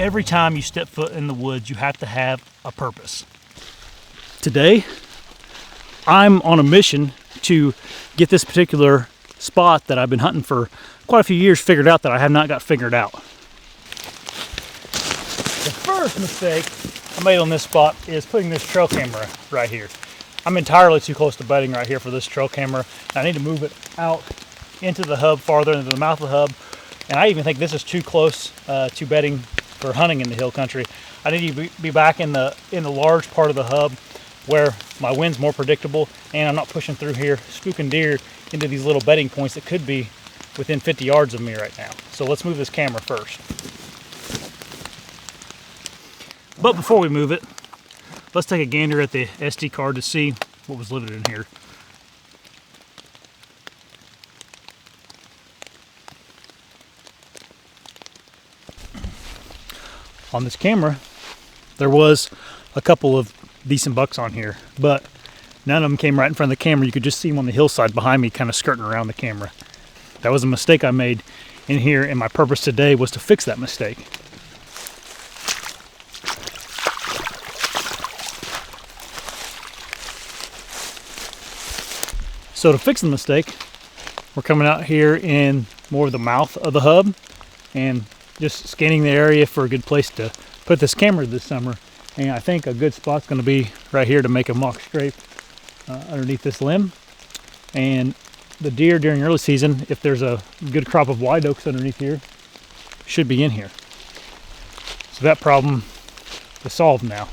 every time you step foot in the woods, you have to have a purpose. Today, I'm on a mission to get this particular spot that I've been hunting for quite a few years figured out that I have not got figured out. The first mistake I made on this spot is putting this trail camera right here. I'm entirely too close to bedding right here for this trail camera. I need to move it out into the hub farther, into the mouth of the hub. And I even think this is too close to bedding for hunting in the hill country. I need to be back in the large part of the hub where my wind's more predictable and I'm not pushing through here, spooking deer into these little bedding points that could be within 50 yards of me right now. So let's move this camera first. But before we move it, let's take a gander at the SD card to see what was loaded in here. On this camera, there was a couple of decent bucks on here, but none of them came right in front of the camera. You could just see them on the hillside behind me kind of skirting around the camera. That was a mistake I made in here, and my purpose today was to fix that mistake. So to fix the mistake, we're coming out here in more of the mouth of the hub and just scanning the area for a good place to put this camera this summer. And I think a good spot's going to be right here to make a mock strafe underneath this limb. And the deer during early season, if there's a good crop of white oaks underneath here, should be in here. So that problem is solved now.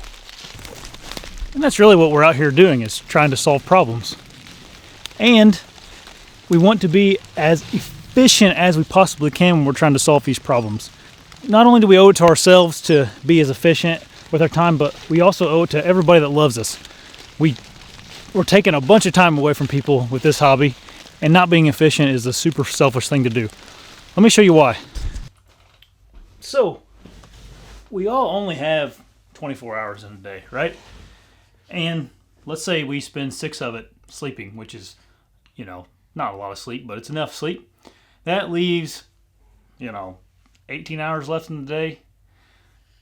And that's really what we're out here doing, is trying to solve problems. And we want to be as efficient as we possibly can when we're trying to solve these problems. Not only do we owe it to ourselves to be as efficient with our time, but we also owe it to everybody that loves us. We're taking a bunch of time away from people with this hobby, and not being efficient is a super selfish thing to do. Let me show you why. So, we all only have 24 hours in a day, right? And let's say we spend 6 of it sleeping, which is, not a lot of sleep, but it's enough sleep. That leaves, 18 hours left in the day.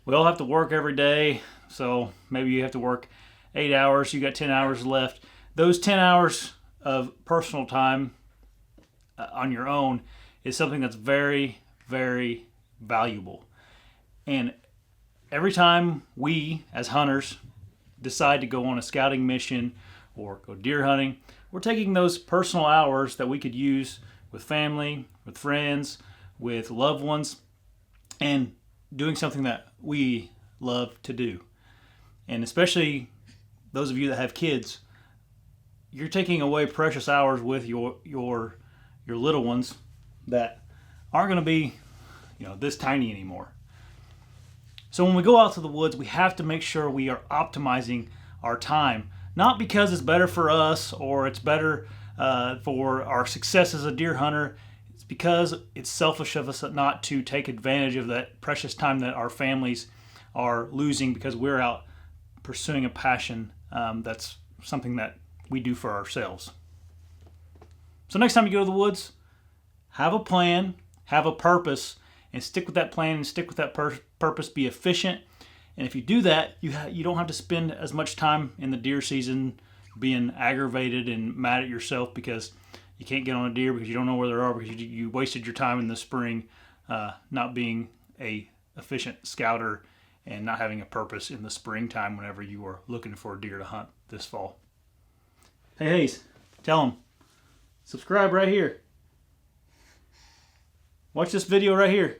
We all have to work every day, so maybe you have to work 8 hours, you got 10 hours left. Those 10 hours of personal time on your own is something that's very, very valuable. And every time we, as hunters, decide to go on a scouting mission or go deer hunting, we're taking those personal hours that we could use with family, with friends, with loved ones, and doing something that we love to do. And especially those of you that have kids, you're taking away precious hours with your little ones that aren't going to be, this tiny anymore. So when we go out to the woods, we have to make sure we are optimizing our time. Not because it's better for us or it's better for our success as a deer hunter. It's because it's selfish of us not to take advantage of that precious time that our families are losing because we're out pursuing a passion that's something that we do for ourselves. So next time you go to the woods, have a plan, have a purpose, and stick with that plan and stick with that purpose. Be efficient. And if you do that, you don't have to spend as much time in the deer season being aggravated and mad at yourself because you can't get on a deer because you don't know where they are because you wasted your time in the spring not being a efficient scouter and not having a purpose in the springtime whenever you are looking for a deer to hunt this fall. Hey Hayes, tell them, subscribe right here. Watch this video right here.